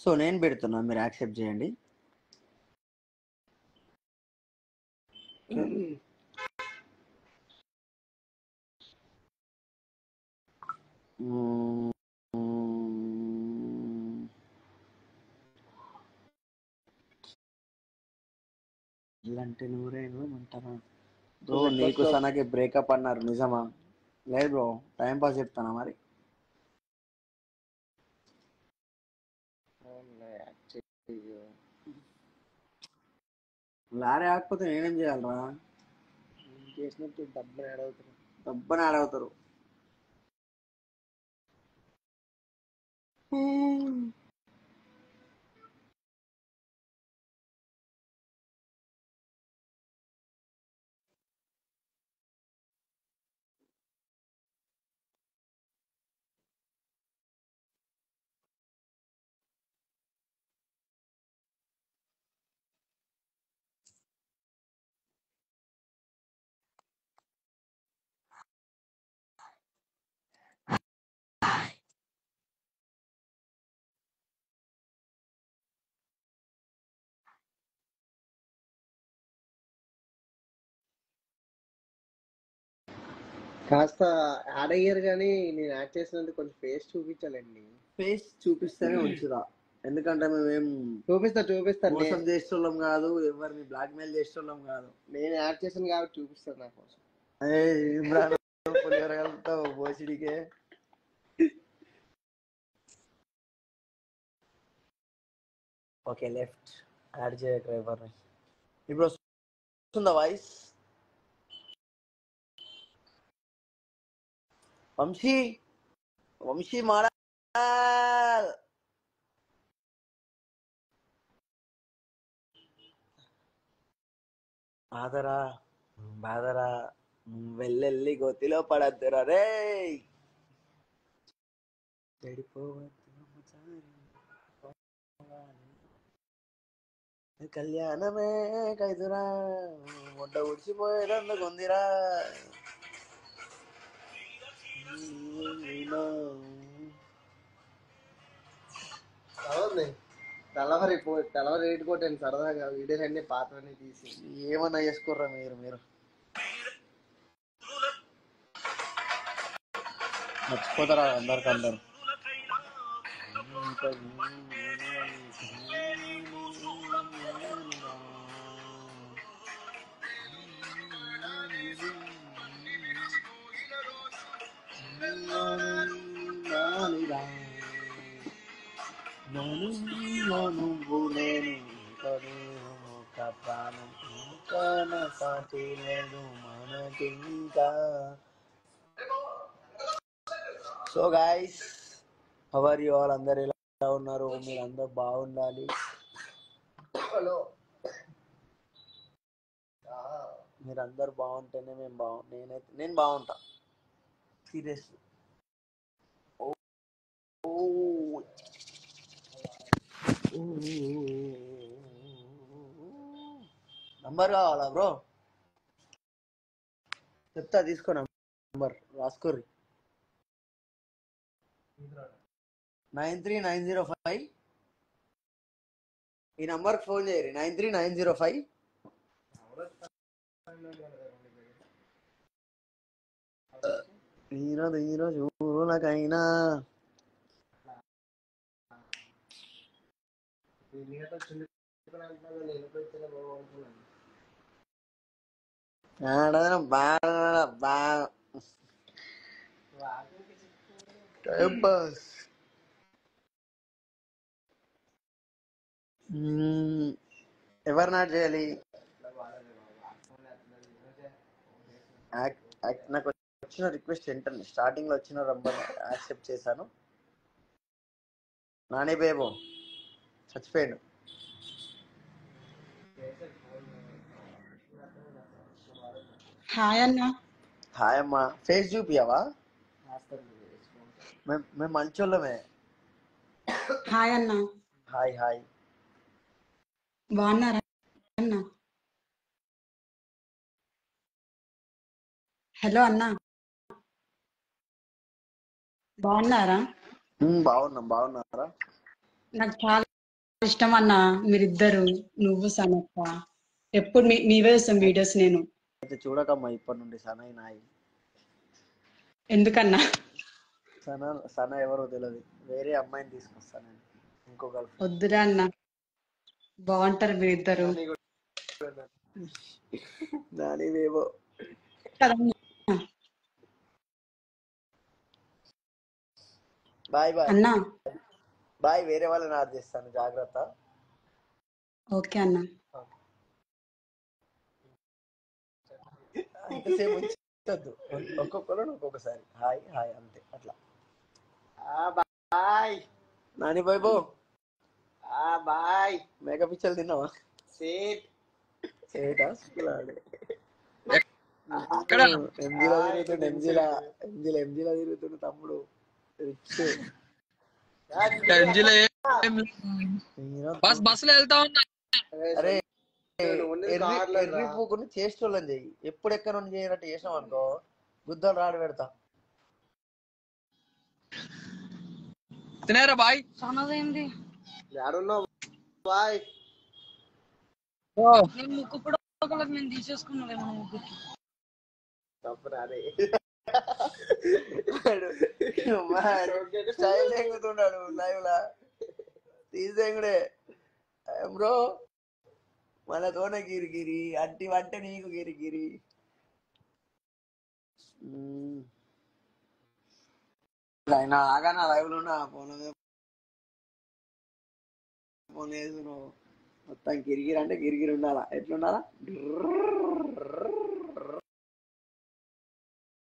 So నేను పెడుతున్నా, మీరు యాక్సెప్ట్ చేయండి. ఇలాంటి నూరేళ్ళు అంటారా బ్రో? నీకు సనకి బ్రేకప్ అన్నారు, నిజమా? లేదు బ్రో, టైం పాస్ చెప్తానా మరి. లారీ ఆకపోతే నేనేం చేయాలరా? చేసినట్టు డబ్బని యాడ్ అవుతారు. కాస్త యాడ్ అయ్యారు కానీ నేను యాడ్ చేసినందుకు కొంచెం ఫేస్ చూపించాలండి. ఫేస్ చూపిస్తేనే మంచిదా, ఎందుకంటే మేమేం చూపిస్తాను మోసం చేసేటోళ్ళం కాదు, ఎవరిని బ్లాక్ మెయిల్ చేసేటోళ్ళం కాదు. నేను యాడ్ చేశాను కాబట్టి చూపిస్తాను నా కోసం. ఇమ్రాన్ పులిహోరగలుగుతావు బోసిడికే. ఓకే, లెఫ్ట్ యాడ్ చేయక ఎవరిని. ఇప్పుడు వస్తుందా వాయిస్? వంశీ మాడా ఆదరా బాదరా, వెళ్ళెళ్ళి గోతిలో పడద్దురా రే. కళ్యాణమే కైదురా, మొట్ట ఉడిచిపోయేదందుకుందిరా. తెల్లవారు రేటు కొట్టాను సరదాగా, వీడియోలు అన్ని పాతవన్నీ తీసి. ఏమన్నా చేసుకోర్రా మీరు మర్చిపోతారా అందరికందరు. So guys, how are you all? అందరు ఎలా ఉన్నారు? మీరు అందరు బాగుండాలి. హలో, మీరు అందరు బాగుంటేనే నేను బాగుంటా. సీరియస్లీ. నంబర్ కావాలా బ్రో? చెప్తా, తీసుకో నంబర్, రాసుకోర్రి. 93905. ఈ నంబర్కి ఫోన్ చేయరు. 93905. ఈరోజు చూడకైనా టైం పాస్. ఎవరు నాట్ చేయాలి? నాకు వచ్చిన రిక్వెస్ట్ ఏంటండి, స్టార్టింగ్ లో వచ్చిన నంబర్ యాక్సెప్ట్ చేశాను. నాని బేబో చచ్చిపోయాడు. హాయ్ అన్న. హాయ్ అమ్మా. ఫేస్ చూపియావా? మేము మంచోళ్ళమే. హాయ్ అన్న. Hi hi. బాగున్నారా అన్న? హలో అన్న, బాగున్నారా? బాగున్నారా? నాకు చాలా ఇష్టం అన్న మీరిద్దరు, నువ్వు సనక్క. ఎప్పుడు మీవే చూస్తాం వీడియోస్ నేను. అయితే చూడకమ్మా ఇప్పటి నుండి సనయి నాయి. ఎందుకన్నా? సన ఎవరో తెలియదు, వేరే అమ్మాయిని తీసుకొస్తాను నేను, ఇంకో గర్ల్ ఫ్రెండ్. వద్దురా అన్న, బాగుంటారు మీరిద్దరు దానివేవో. కదన్నా. బాయ్ బాయ్ అన్నా బాయ్, వేరే వాళ్ళని యాడ్ చేస్తాను, జాగ్రత్త. ఓకే అన్న. అంతసేపు ఉంచొద్దు, ఒక్కొక్కరు ఒక్కొక్కసారి హాయ్ హాయ్ అంతే అట్లా. బాయ్ నాని బాయ్ బో. బాయ్ మేక పిచ్చలు తిన్నావా? సేట్ ఏటా స్కూల్ ఎక్కడ ఎంజీలో తిరుగుతుండే, ఎంజీలో తిరుగుతుండే తమ్ముడు, రిచ్. ఎంజీలో బస్సులో వెళ్తా ఉన్నా. అరే కార్లో ఎర్రి పూకుని చేసేటోళ్ళని చెయ్యి, ఎప్పుడు ఎక్కడ నుండి చేయనట్టు చేసాం అనుకో గుద్దలు రాడు పెడతా. తినేరా బాయ్. యాడున్నావు బాయ్? నేను ముక్కు పుడకలకు నేను తీసేసుకున్నాను ముగ్గురికి. తప్పురా రే. స్టైల్ ఎక్కుతున్నాడు లైవ్ లా, తీసేంగుడే బ్రో. మనతోనే గిరిగిరి అట్టి వంటే నీకు గిరిగిరి. అయినా ఆగానా లైవ్ లో ఉన్నా, ఫోన్ వేసు నువ్వు మొత్తం గిరిగిరి అంటే గిరిగిరి ఉండాలా, ఎట్లుండాలా?